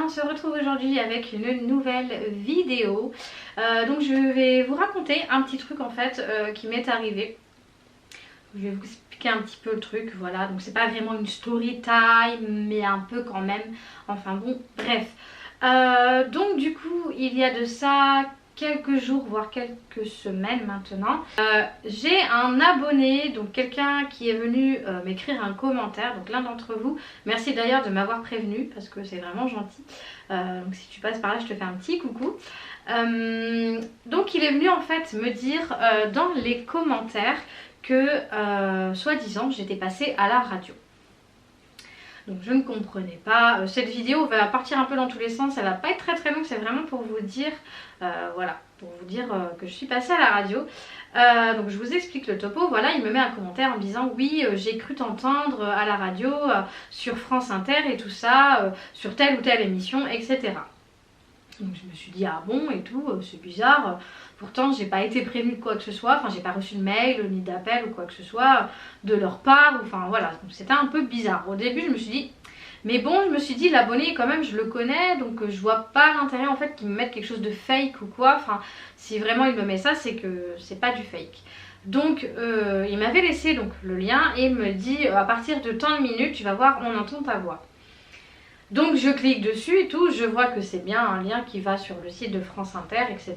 on se retrouve aujourd'hui avec une nouvelle vidéo. Donc je vais vous raconter un petit truc en fait qui m'est arrivé. Je vais vous expliquer un petit peu le truc, voilà. Donc c'est pas vraiment une story time, mais un peu quand même. Enfin bon, bref. Donc du coup, il y a de ça quelques jours, voire quelques semaines maintenant, j'ai un abonné, donc quelqu'un qui est venu m'écrire un commentaire, donc l'un d'entre vous, merci d'ailleurs de m'avoir prévenu parce que c'est vraiment gentil, donc si tu passes par là je te fais un petit coucou. Donc il est venu en fait me dire dans les commentaires que soi-disant j'étais passée à la radio. Donc je ne comprenais pas. Cette vidéo va partir un peu dans tous les sens, elle va pas être très longue, c'est vraiment pour vous dire, voilà, pour vous dire que je suis passée à la radio. Donc je vous explique le topo. Voilà, il me met un commentaire en me disant oui, j'ai cru t'entendre à la radio, sur France Inter et tout ça, sur telle ou telle émission, etc. Donc je me suis dit ah bon et tout, c'est bizarre. Pourtant j'ai pas été prévenue de quoi que ce soit, enfin j'ai pas reçu de mail ni d'appel ou quoi que ce soit de leur part, enfin voilà, donc c'était un peu bizarre. Au début je me suis dit, mais bon je me suis dit l'abonné quand même je le connais, donc je vois pas l'intérêt en fait qu'ils me mettent quelque chose de fake ou quoi, enfin si vraiment il me met ça c'est que c'est pas du fake. Donc il m'avait laissé donc le lien et il me dit à partir de tant de minutes tu vas voir on entend ta voix. Donc je clique dessus et tout, je vois que c'est bien un lien qui va sur le site de France Inter, etc.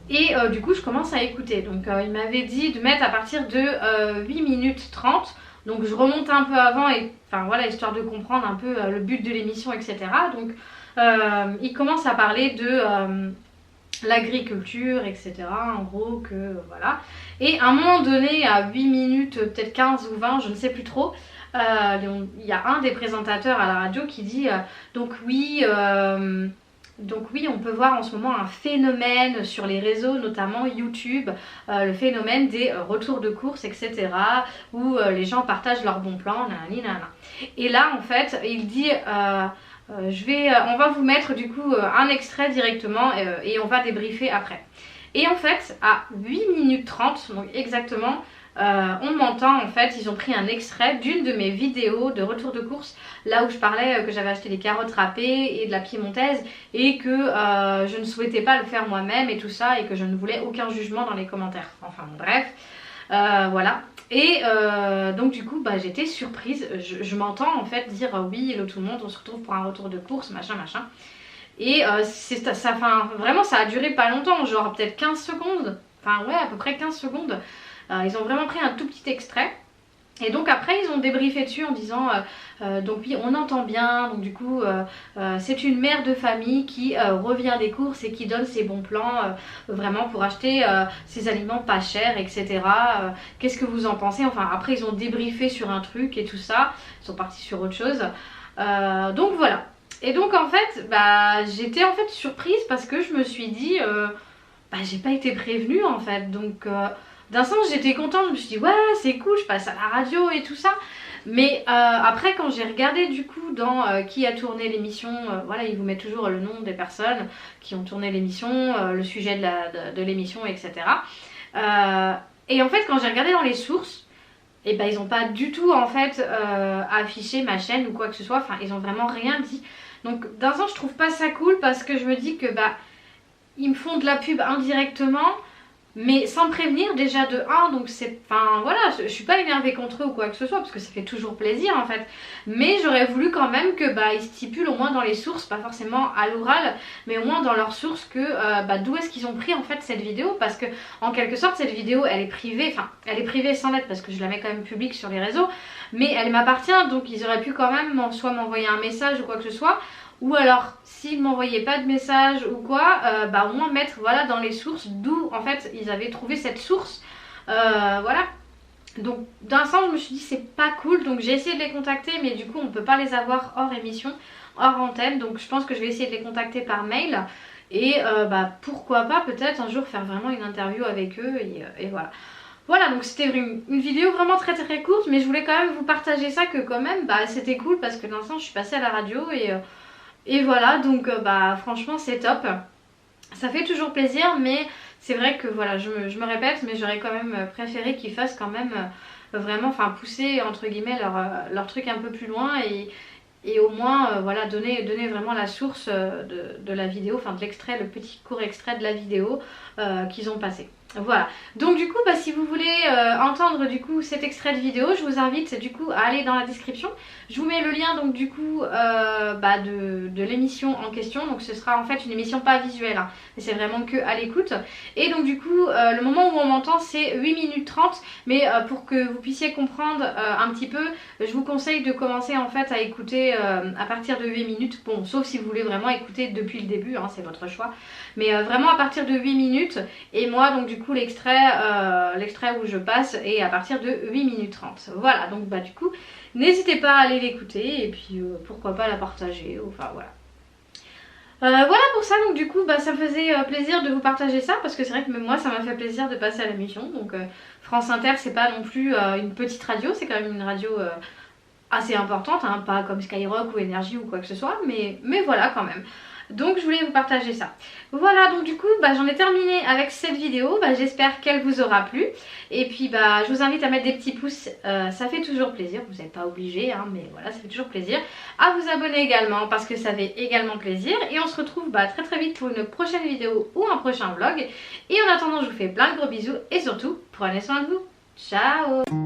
Et du coup je commence à écouter. Donc il m'avait dit de mettre à partir de 8 minutes 30. Donc je remonte un peu avant, et enfin voilà, histoire de comprendre un peu le but de l'émission, etc. Donc il commence à parler de l'agriculture, etc. En gros que voilà. Et à un moment donné, à 8 minutes, peut-être 15 ou 20, je ne sais plus trop, il y a un des présentateurs à la radio qui dit donc oui, on peut voir en ce moment un phénomène sur les réseaux, notamment YouTube, le phénomène des retours de course, etc. où les gens partagent leurs bons plans, nanani, nanana. Et là en fait il dit on va vous mettre du coup un extrait directement et on va débriefer après. Et en fait à 8 minutes 30, donc exactement, on m'entend en fait, ils ont pris un extrait d'une de mes vidéos de retour de course, là où je parlais que j'avais acheté des carottes râpées et de la piémontaise et que je ne souhaitais pas le faire moi-même et tout ça, et que je ne voulais aucun jugement dans les commentaires. Enfin bref, voilà. Et donc du coup bah, j'étais surprise, je m'entends en fait dire oui hello tout le monde, on se retrouve pour un retour de course, machin machin. Et vraiment ça a duré pas longtemps, genre peut-être 15 secondes, enfin ouais à peu près 15 secondes. Ils ont vraiment pris un tout petit extrait. Et donc après ils ont débriefé dessus en disant donc oui on entend bien, donc du coup c'est une mère de famille qui revient des courses et qui donne ses bons plans vraiment pour acheter ses aliments pas chers, etc. Qu'est-ce que vous en pensez? Enfin après ils ont débriefé sur un truc et tout ça, ils sont partis sur autre chose. Donc voilà. Et donc en fait bah, j'étais en fait surprise parce que je me suis dit bah, j'ai pas été prévenue en fait, donc d'un sens j'étais contente, je me suis dit ouais c'est cool, je passe à la radio et tout ça. Mais après quand j'ai regardé du coup dans qui a tourné l'émission, voilà ils vous mettent toujours le nom des personnes qui ont tourné l'émission, le sujet de l'émission, etc. Et en fait quand j'ai regardé dans les sources, et ben ils ont pas du tout en fait affiché ma chaîne ou quoi que ce soit, enfin ils ont vraiment rien dit. Donc d'un sens je trouve pas ça cool parce que je me dis que bah ils me font de la pub indirectement, mais sans prévenir déjà de 1, donc c'est, enfin voilà, je suis pas énervée contre eux ou quoi que ce soit parce que ça fait toujours plaisir en fait, mais j'aurais voulu quand même que bah ils stipulent au moins dans les sources, pas forcément à l'oral, mais au moins dans leurs sources que bah d'où est-ce qu'ils ont pris en fait cette vidéo, parce que en quelque sorte cette vidéo elle est privée, enfin elle est privée sans l'être parce que je la mets quand même publique sur les réseaux, mais elle m'appartient, donc ils auraient pu quand même soit m'envoyer un message ou quoi que ce soit. Ou alors, s'ils ne m'envoyaient pas de message ou quoi, bah au moins mettre voilà, dans les sources d'où en fait ils avaient trouvé cette source. Voilà. Donc d'un sens je me suis dit c'est pas cool, donc j'ai essayé de les contacter, mais du coup on ne peut pas les avoir hors émission, hors antenne. Donc je pense que je vais essayer de les contacter par mail. Et bah pourquoi pas peut-être un jour faire vraiment une interview avec eux et voilà. Voilà, donc c'était une vidéo vraiment très très courte, mais je voulais quand même vous partager ça, que quand même bah c'était cool parce que d'un sens je suis passée à la radio et voilà, donc bah franchement c'est top. Ça fait toujours plaisir, mais c'est vrai que voilà, je me répète, mais j'aurais quand même préféré qu'ils fassent quand même vraiment, enfin pousser entre guillemets leur truc un peu plus loin et au moins voilà, donner vraiment la source de la vidéo, enfin de l'extrait, le petit court extrait de la vidéo qu'ils ont passé. Voilà, donc du coup si vous voulez entendre du coup cet extrait de vidéo, je vous invite du coup à aller dans la description. Je vous mets le lien donc du coup de l'émission en question. Donc ce sera en fait une émission pas visuelle, hein, mais c'est vraiment que à l'écoute. Et donc du coup le moment où on m'entend c'est 8 minutes 30, mais pour que vous puissiez comprendre un petit peu, je vous conseille de commencer en fait à écouter à partir de 8 minutes. Bon, sauf si vous voulez vraiment écouter depuis le début, hein, c'est votre choix. Mais vraiment à partir de 8 minutes. Et moi donc du coup l'extrait où je passe est à partir de 8 minutes 30. Voilà, donc du coup n'hésitez pas à aller l'écouter et puis pourquoi pas la partager, enfin voilà. Voilà pour ça, donc du coup ça me faisait plaisir de vous partager ça, parce que c'est vrai que même moi ça m'a fait plaisir de passer à l'émission. Donc France Inter c'est pas non plus une petite radio, c'est quand même une radio assez importante, hein, pas comme Skyrock ou Énergie ou quoi que ce soit, mais voilà quand même. Donc je voulais vous partager ça. Voilà, donc du coup j'en ai terminé avec cette vidéo. J'espère qu'elle vous aura plu. Et puis je vous invite à mettre des petits pouces, ça fait toujours plaisir. Vous n'êtes pas obligés, hein, mais voilà, ça fait toujours plaisir. À vous abonner également parce que ça fait également plaisir. Et on se retrouve très vite pour une prochaine vidéo ou un prochain vlog. Et en attendant, je vous fais plein de gros bisous et surtout, prenez soin de vous. Ciao!